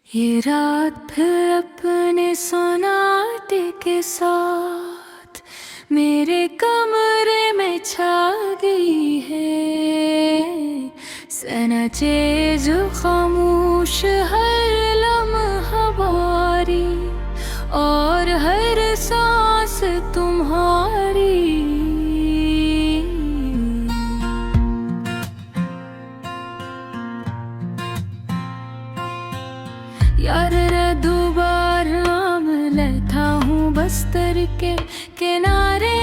ये रात फिर अपने सोनाटे के साथ मेरे कमरे में छा गई है। सनचे जो खामोश हर लम्हा बारी और हर सांस तुम्हारी। यार रे दोबारा मैं लेता हूँ बस्तर के किनारे।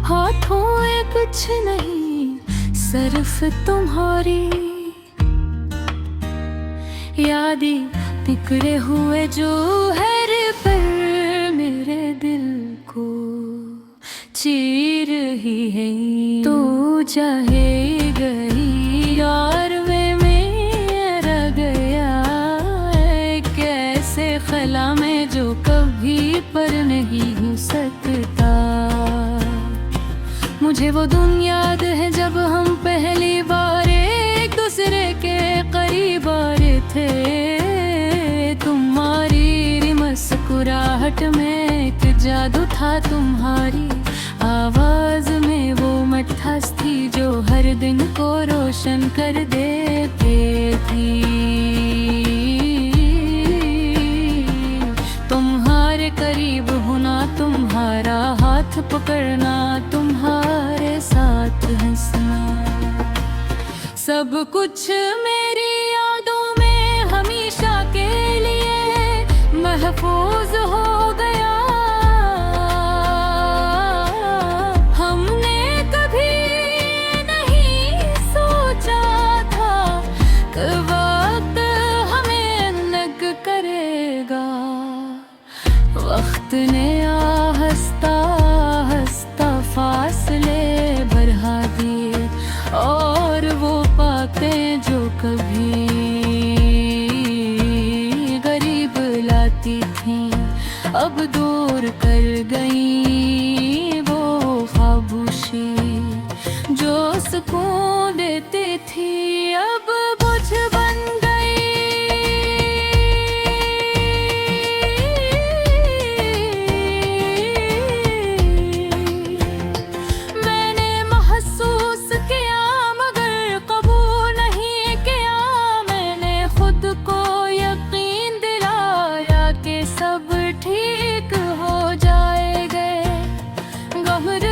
हाथों में कुछ नहीं सिर्फ तुम्हारी यादें बिखरे हुए जो हर पर मेरे दिल को चीर रही है। तू चाहे गई यार में मेरा गया कैसे खला में जो कभी पर नहीं हो सकता। मुझे वो दिन याद है जब हम पहली बार एक दूसरे के करीब आ रहे थे। तुम्हारी मुस्कुराहट में एक जादू था, तुम्हारी आवाज में वो मिठास थी जो हर दिन को रोशन कर देती थी। तुम्हारे करीब होना, तुम्हारा हाथ पकड़ना, तुम्हारे साथ हंसना, सब कुछ मेरी यादों में हमेशा के लिए महफूज हो गया। हमने कभी नहीं सोचा था कि वक्त हमें अलग करेगा। वक्त ने आहिस्ता आहिस्ता फासले बढ़ा दिए और वो बातें जो कभी गरीब लाती थीं अब दूर कर गई। वो खामोशी जो सुकून देती थी अब बोझ बन गई। मैंने महसूस किया मगर कबूल नहीं किया। मैंने खुद को यकीन दिलाया कि सब ठीक हो जाएगा। गहर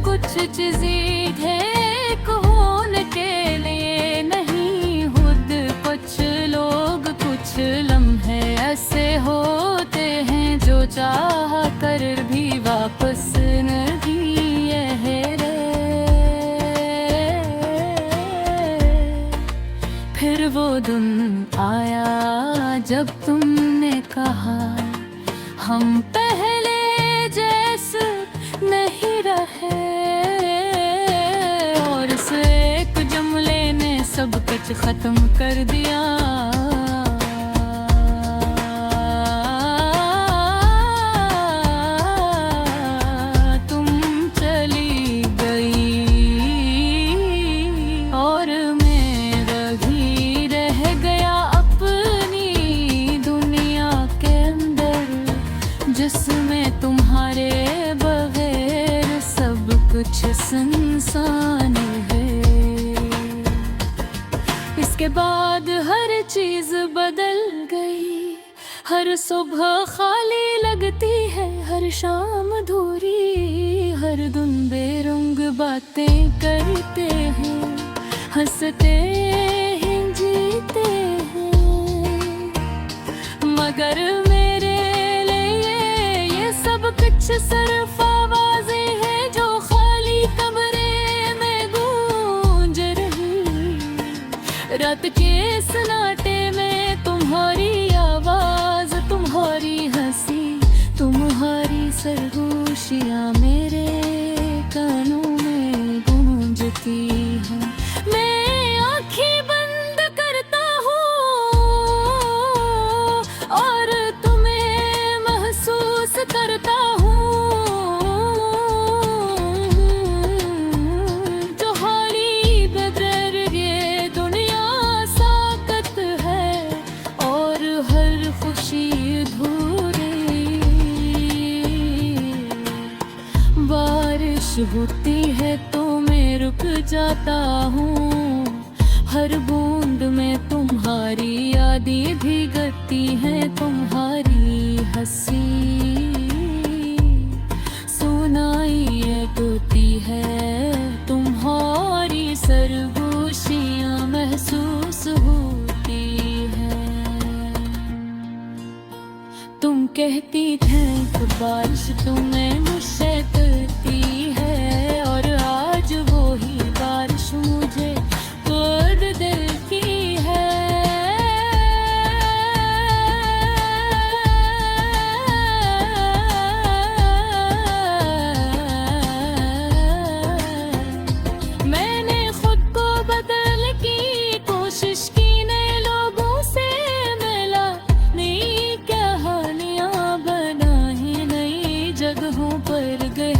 कुछ चीज़ें ठीक होने के लिए नहीं, खुद कुछ लोग कुछ लम्हे ऐसे होते हैं जो चाह कर भी वापस नहीं रहे। फिर वो दिन आया जब तुमने कहा हम पहले जैसे नहीं रहे और इस एक जुमले ने सब कुछ खत्म कर दिया। तुम चली गई और मैं रह गया अपनी दुनिया के अंदर जिसमें तुम्हारे बगैर सब कुछ सुनसान है। इसके बाद हर चीज बदल गई। हर सुबह खाली लगती है, हर शाम अधूरी, हर दिन बेरंग बातें करते हैं, हंसते हैं, जीते हैं। मगर मेरे लिए ये सब कुछ सिर्फ आवाजें हैं जो खाली कमरे में गूंज रही। रात के सन्नाटे में तुम्हारी आवाज, तुम्हारी हंसी, तुम्हारी सरगोशियाँ मेरे कानों में गूंजती हैं। मैं आँखें बंद करता हूँ और तुम्हें महसूस करता हूँ। जो हाली बदर ये रहता हूँ। हर बूंद में तुम्हारी यादें भीगती हैं, तुम्हारी हंसी सुनाई देती है, तुम्हारी सरगोशियाँ महसूस होती है। तुम कहती थे कि बारिश तुम्हें मुझसे करती है, और आज वो ही बारिश मुझे तोड़ दिल की है। मैंने खुद को बदल की कोशिश की, नए लोगों से मिला, नई कहानियां बनाई, नई जगहों पर गए,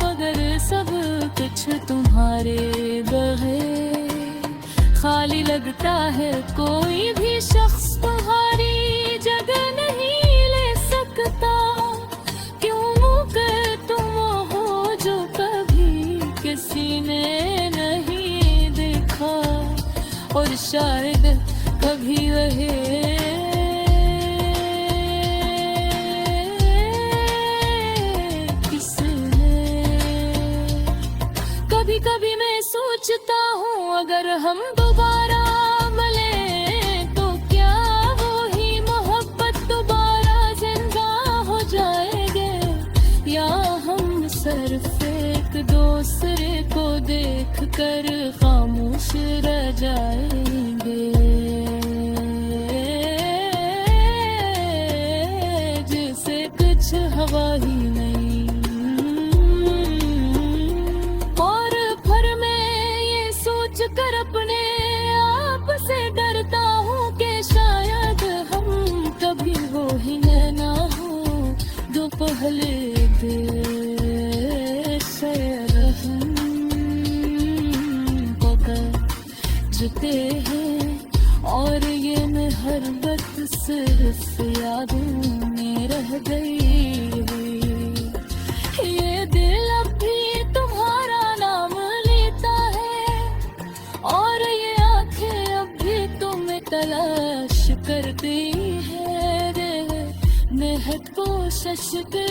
मगर सब कुछ तुम्हारे बगैर खाली लगता है। कोई भी शख्स तुम्हारी जगह नहीं ले सकता, क्यों मुकर तुम हो जो कभी किसी ने नहीं देखा, और शायद कभी वह कभी कभी मैं सोचता हूँ, अगर हम दोबारा मिले तो क्या वो ही मोहब्बत दोबारा जिंदा हो जाएंगे, या हम सिर्फ एक दूसरे को देख कर खामोश रह जाएंगे, जैसे कुछ हवा ही नहीं। कर अपने आप से डरता हूँ कि शायद हम कभी वो ही ना हो जो पहले से रहम पकड़ते हैं, और ये मोहब्बत सिर्फ यादों में रह गई हुई। ये दिल अब भी तुम्हारा नाम लेता है, और ये आंखें अब भी तुम्हें तलाश करती है, रे नेहत कोशिश के